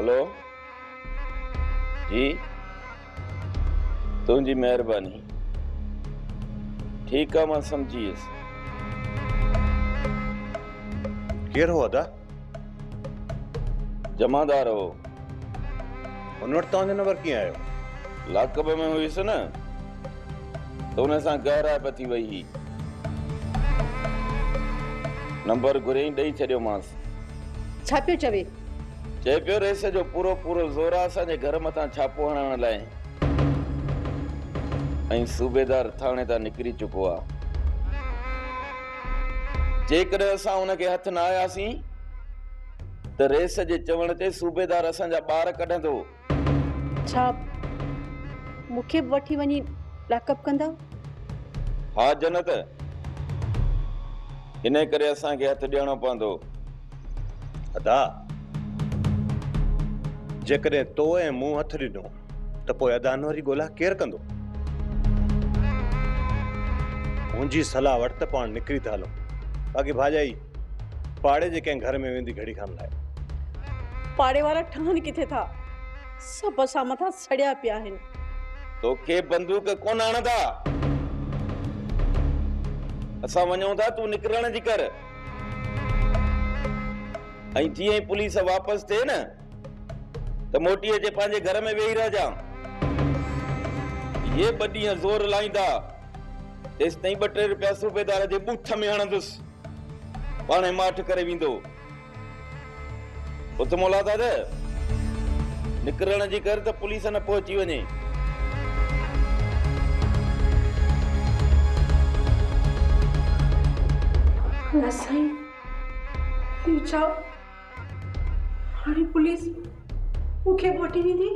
Hello जी, तुझी मेहरबानी। ठीक है, मैं समझी। केर हो अदा? जमादार हो। उन वटि तव्हांजो नंबर कीअं आयो? लाकब में हुईसि न, तो उन सां गहराए पथी वई ही। नंबर घुरियई, ॾेई छॾियोमांसि। छा पियो चवे? चए पियो रेस जो पूरो पूरो ज़ोर आहे असांजे घर मथां छापो हणण लाइ, ऐं सूबेदार थाणे तां निकिरी चुको आहे। जेकॾहिं असां उनखे हथ न आयासीं त रेस जे चवण ते सूबेदार असांजा ॿार कढंदो। छा मूंखे वठी वञी लॉकअप कंदा? हा जनत, इन करे असांखे हथ ॾियणो पवंदो। अदा, जेकॾहिं तो ऐं मूं हथ ॾिनो त पोइ अदानवरी ॻोल्हा केरु कंदो? मुंहिंजी सलाह वटि त पाण निकिरी था हलूं। बाक़ी भाॼाई पाड़े जे कंहिं घर में वेंदी घड़ी खण लाइ। पाड़े वारा ठहनि किथे था? सभु असां मथां सड़िया पिया आहिनि। तोखे बंदूक कोन आणंदा। असां वञूं था, तूं निकिरण जी कर। ऐं जीअं ई पुलिस वापसि थिए न त मोटी अचे पंहिंजे घर में वेही रहिजां। ये ॿ ॾींहं ज़ोर लाईंदा, तेसि ताईं 2-3 रुपया सूबेदार जे बूथ में हणंदुसि, पाणे माठ करे वेंदो। उत मोला दादा, निकिरण जी कर त पुलिस न पहुची वञे। साईं, छा हाणे पुलिस मूंखे वठी वेंदी?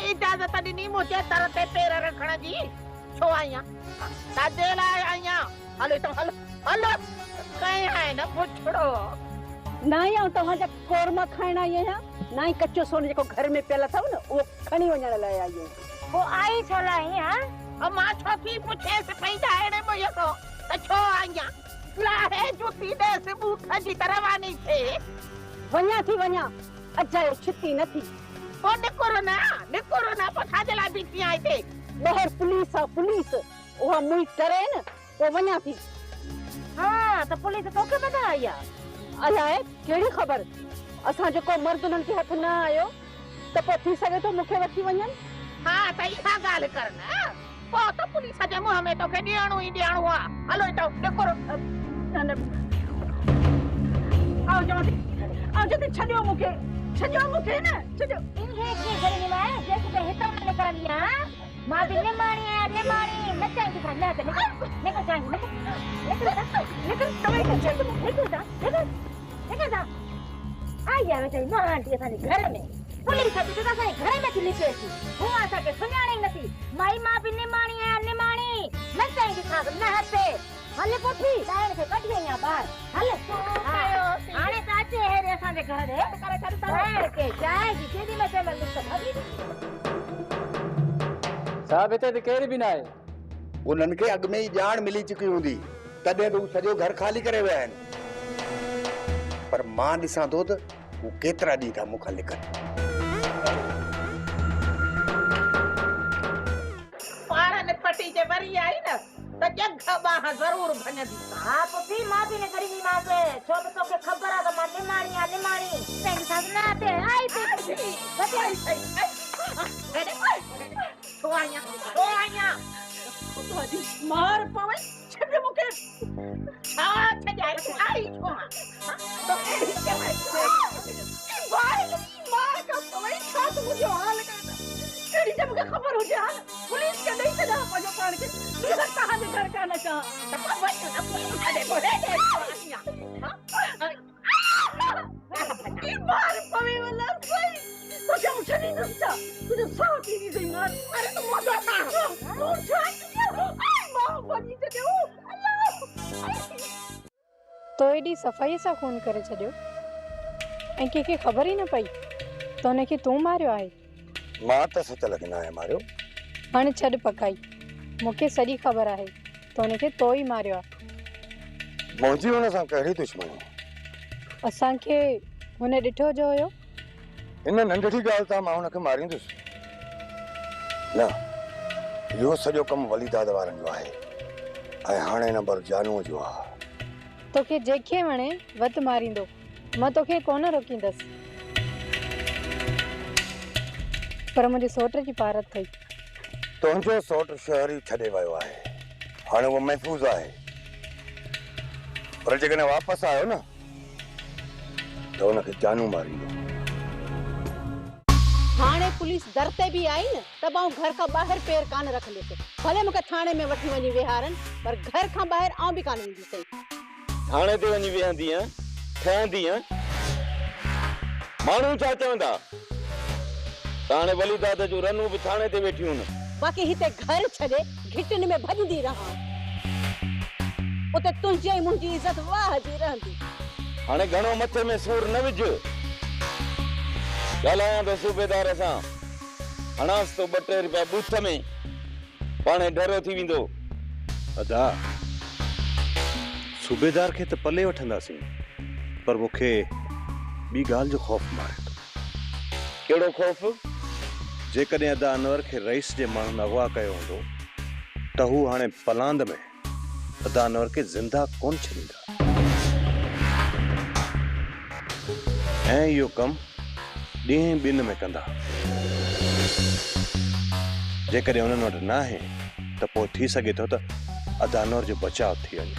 इजाजत ॾिनी मुझे दर ते पैर रखण जी? छो आईयां? साजे लाइ आईयां। हलो तो हलो हलो कहीं है न पुछड़ो ना या तव्हांजा कोरमा खाइण आई आहियां, ना ही कच्चो सोन जेको घर में पियल अथव न उहो खणी वञण लाइ आई आहियां। वो आई छो लाइ हां? मां छो थी पुछे से पई दाइणे मुझे को त छो आईयां? लाहे जुती दे से बूथ जी तरह वानी थे। वञा थी वञा, अजायो छिती न थी। ओ निकोरो ना पछा जे ला बीठी आई थे। ॿाहिरि पुलिस आहे पुलिस, उहा मुई करे न पोइ वञा थी। हां त पुलिस तोखे बता आई आहे? अलाए कहिड़ी ख़बर, असां जेको मर्द उन्हनि खे हथ न आयो त पोइ थी सघे थो मूंखे वठी वञनि। हां त इहा ॻाल्हि कर न, पोइ त पुलिस जे मुंहं में तोखे ॾियणो ई ॾियणो आहे। हलो हितां निकिरो। आओ जल्दी छॾियो मूंखे न छॾियो। इन्हे के घर में मैं जैसे हितां न करनी है मां भी निमाणी न चाहिए था ना निकल चाहिए निकल तवे के चल निकल जा आ यार चाहिए ना आंटी असांजे घर में पुलिस अची त असांजे घर में थी लिखे थी हूं असांखे सुञाणे नथी माई मां भी निमाणी न चाहिए था न हथे हले पोठी डायण खे कढी आया बाहर हले हाणे त अचे हे असांजे घर करे डायण के जाएगी केडी में चल लिख भाभी साहब हिते त केर बि न आहे। उन्हनि खे अॻु में ई ॼाण मिली चुकी हूंदी तॾहिं त हू सॼो घर ख़ाली करे विया आहिनि पर मां ॾिसां थो त हू केतिरा ॾींहं था मूंखां लिखनि। पाण निपटी जे वरी आई न त जग बाह ज़रूर भञदी। हां पुफी मां भी न करी मां से छो त तोखे ख़बर आ त मां निमाणी पंहिंजी सास न ते आई ते छो आया तोजी मार पवे छॾ मूंखे छा छॾाई आई छो तो एड़ी के भाई मार का पवे छा तू मुझे हाल करना एड़ी जब मूंखे ख़बर हुजे हां पुलिस के नहीं छॾा पंहिंजो पाण खे बिना तव्हांजे घर कान अचां त वञ न अरे बोले दे मार पवे वाला सही तो क्या मुझे नहीं दसता तुझे साथ ही नहीं सही मार अरे तू मजा ना तू छान मां बनी ते दे अल्लाह तो एडी सफ़ाई सां खून करे छॾियो ऐं कंहिंखे ख़बर ई न पई त हुनखे तूं मारियो आहे। मां त सच लॻना आहे मारियो। हाणे छॾ पकाई मूंखे सॼी ख़बर आहे त हुनखे तो ई मारियो आहे। मुंहिंजी हुन सां कहिड़ी दुश्मनी असांखे हुन ॾिठो जो हुयो इन नंढड़ी ॻाल्हि तां मां हुनखे मारींदुसि न इहो सॼो कमु वलीदाद वारनि जो आहे ऐं हाणे नंबर जानूअ जो आहे। तोखे जेके वणे वत मारींदो मां तोखे कोन रोकींदसि पर मुंहिंजे सोट जी पारत थई। तुंहिंजो सोट शहर ई छॾे वियो आहे हाणे उहो महफ़ूज़ आहे पर जेकॾहिं वापसि आयो न त हुनखे जानू मारींदो। हाणे पुलिस दर ते भी आई न त मां घर का बाहर पैर कान रख लेते भले मूंखे थाने में वठी वञी विहारन पर घर खां बाहर आऊं भी कान ईंदी सही। थाने ते वञी वेहंदी आहियां ठहंदी आहियां माण्हू छा चवंदा त हाणे वलीदाद जो रनू बि थाने ते वेठियूं न बाक़ी हिते घर छॾे घिटन में भॼंदी रहां उते तुंहिंजी ऐं मुंहिंजी इज़त वाह जी रहंदी। हाणे घणो मथे में सूर न विझ ॻाल्हायां त सूबेदार सां हणास तो 2-3 रुपया बूथ में पाणे डरो थी वेंदो। अदा सूबेदार खे त पले वठंदासीं पर मूंखे ॿी ॻाल्हि जो ख़ौफ़ मारे थो। कहिड़ो ख़ौफ़? जेकॾहिं अदा अनवर खे रईस जे माण्हुनि अगवा कयो हूंदो त हू हाणे पलांद में अदा अनवर खे ज़िंदा कोन छॾींदा ऐं इहो कमु ॾींहं ॿिनि में कंदा। जेकॾहिं उन्हनि वटि न आहे त पोइ थी सघे थो त अदा अनवर जो बचाव थी वञे।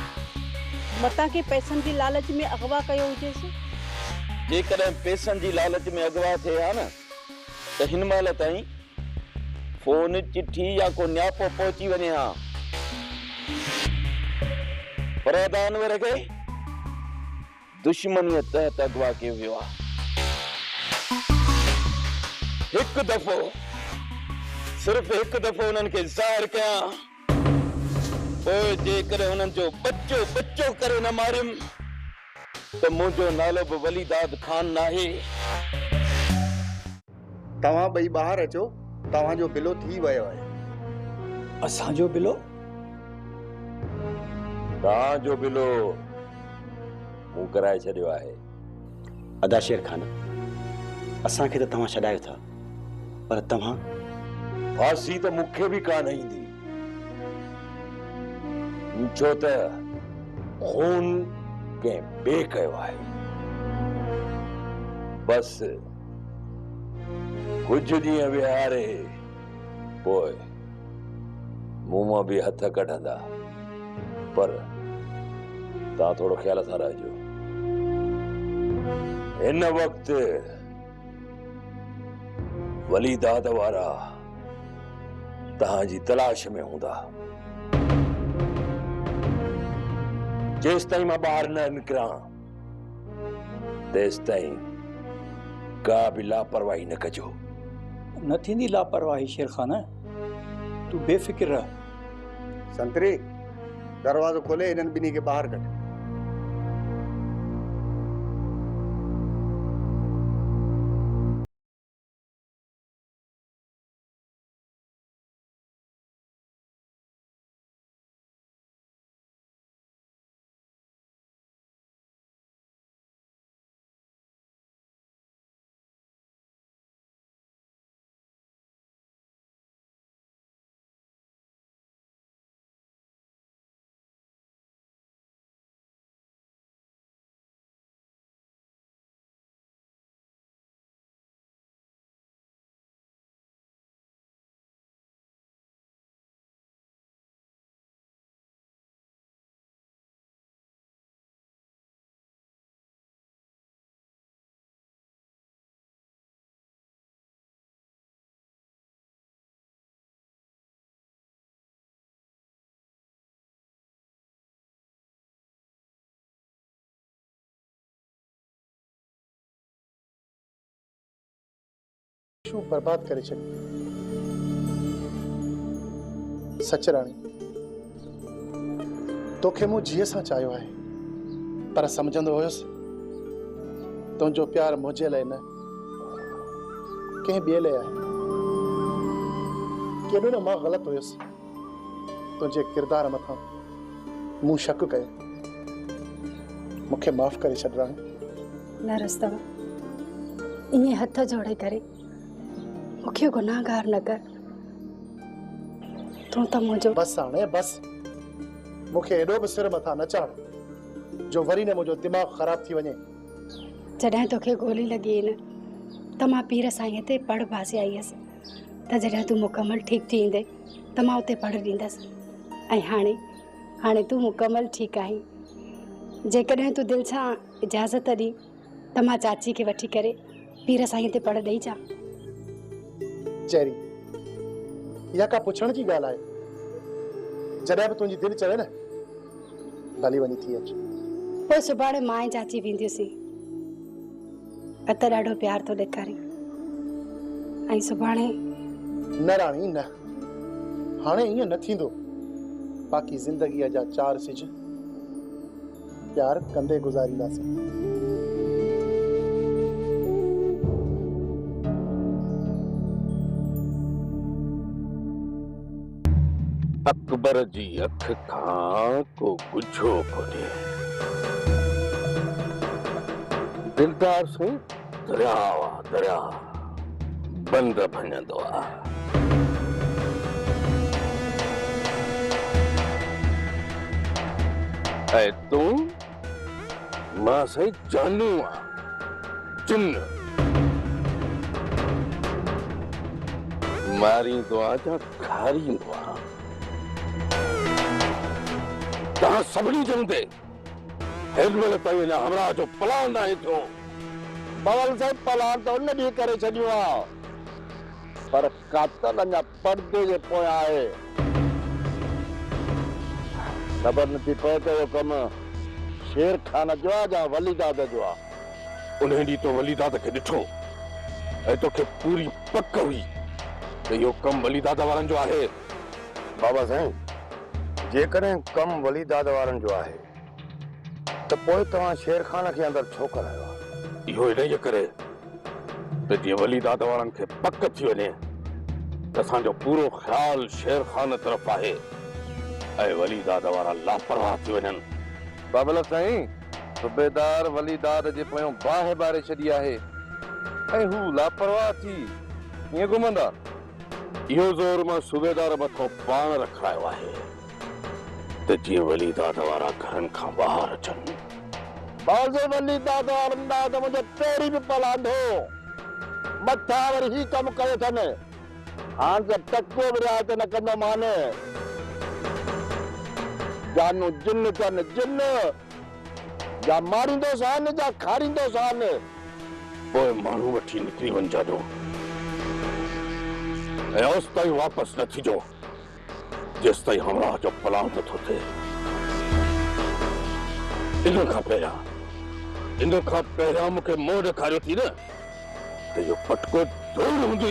मतां के पैसनि जी लालच में अगवा कयो हुजेसि जेकॾहिं पैसनि जी लालच में अगवा थिए हा न त हिन महिल ताईं फोन चिठी या को न्यापो पहुची वञे हा पर अदा अनवर खे दुश्मनीअ तहत अगवा कयो वियो आहे। हिकु दफ़ो सिर्फ़ हिकु दफ़ो उन्हनि खे ज़ाहिर कयां पोइ जेकॾहिं हुननि जो बच्चो करे न मारियुमि त मुंहिंजो नालो बि वलीदाद खान नाहे। तव्हां ॿई ॿाहिरि अचो तव्हांजो बिलो थी वियो आहे। असांजो बिलो तव्हांजो बिलो मूं कराए छॾियो आहे। अदा शेर खान असांखे त तव्हां छॾायो था पर तव्हां फांसी त मूंखे बि कान ईंदी छो त खून कंहिं ॿिए कयो आहे। बसि कुझु ॾींहं विहारे पोइ मुंह मां भी हथ कढंदा, पर तव्हां थोरो ख्याल सां रहिजो। हिन वक्त वली दाद वारा तव्हांजी तलाश में हूंदा। जेस ताईं मां ॿाहिरि न निकिरां तेस ताईं का भी लापरवाही न कजो। न थींदी लापरवाही शेर खाना, तू बेफिक्र रह। संतरी दरवाजो खोले, इन्हनि ॿिन्ही खे ॿाहिरि कढ। बर्बाद करे छॾी। सच राणी, तोखे मूं जीअ सां चाहियो आहे, पर समझंदो हुयुसि तुंहिंजो प्यार मुंहिंजे लाइ न कंहिं ॿिए लाइ आहे। केॾो न मां ग़लति हुयुसि, तुंहिंजे किरदार मथां मूं शक कयो। मूंखे माफ़ करे छॾ राणी। न रस्तव, ईअं हथ जोड़े करे मूंखे गुनाहगार न कर। तूं त मुंहिंजो बस हाणे बस। मूंखे एॾो बि सिर मथां न चाढ़ जो वरी न मुंहिंजो दिमाग़ ख़राब थी वञे। जॾहिं तोखे गोली लॻी न त मां पीर साईं ते पढ़ बासे आई हुअसि, त जॾहिं तूं मुकमल ठीकु थी ईंदे त मां उते पढ़ ॾींदसि। ऐं हाणे तूं मुकमल ठीकु आहीं। जेकॾहिं तूं दिलि सां इजाज़त ॾी त मां चाची खे वठी करे पीर साईं ते पढ़ ॾेई जा। चेरी, इहा का पुछण जी ॻाल्हि आहे? जॾहिं बि तुंहिंजी दिलि चवे न, भली वञी थी अच। पोइ सुभाणे मां ऐं चाची वेंदियूंसीं। अत ॾाढो प्यार थो ॾेखारी। ऐं सुभाणे न राणी न, हाणे ईअं न थींदो। बाक़ी ज़िंदगीअ जा 4 सिज प्यार कंदे गुज़ारींदासीं। अकबर जी अख खां को गुझो कोन्हे। दिलदार से दरिया बंद भञंदो आहे। ऐं तूं मां साईं जानू आहे, जिन्न मारींदो आहे या खारींदो आहे। तव्हां सभिनी जंदे हिनमहिल ताईं हमरा जो प्लान न आहे थियो। बवल साहिब प्लान तो उन ॾींहुं करे छॾियो आहे, पर कातल अञा पर्दे जे पोयां आहे। ख़बर नथी पए त इहो कमु शेर खान जो आहे या वली दाद जो आहे। उन ॾींहुं तो वली दाद खे ॾिठो ऐं तोखे पूरी पक हुई त इहो कमु वली दाद वारनि जो आहे। बाबा साईं, जेकॾहिं कमु वली दाद वारनि जो आहे त पोइ तव्हां शेर खान खे अंदरि छो करायो आहे? इहो इन करे त जीअं वली दाद वारनि खे पक थी वञे त असांजो पूरो ख़्यालु शेर खान तरफ़ आहे ऐं वली दाद वारा लापरवाह थी वञनि। बाबल साईं, सूबेदार वली दाद जे पोयों बाहि बारे छॾी आहे ऐं हू लापरवाह थी कीअं घुमंदा? इहो ज़ोर मां सूबेदार मथां पाण रखायो आहे त जीअं वली दाद वारा घरनि खां ॿाहिरि अचनि। बाज़े वली दाद वारनि ॾांहुं त मुंहिंजो पहिरीं बि पलांदो, मथां वरी ही कमु कयो अथनि। हाणे त टको बि रिआयत न कंदो माने। जानू जिन तन जिन जा मारींदो सान जा खारींदो सान पोइ माण्हू वठी निकिरी वञ जानो ऐं ओसि ताईं वापसि न थिजो जेसि ताईं हमला जो प्लान नथो थिए इन खां पहिरियां मूंखे मोह ॾेखारियो थी न त इहो पटको ज़रूरु हूंदो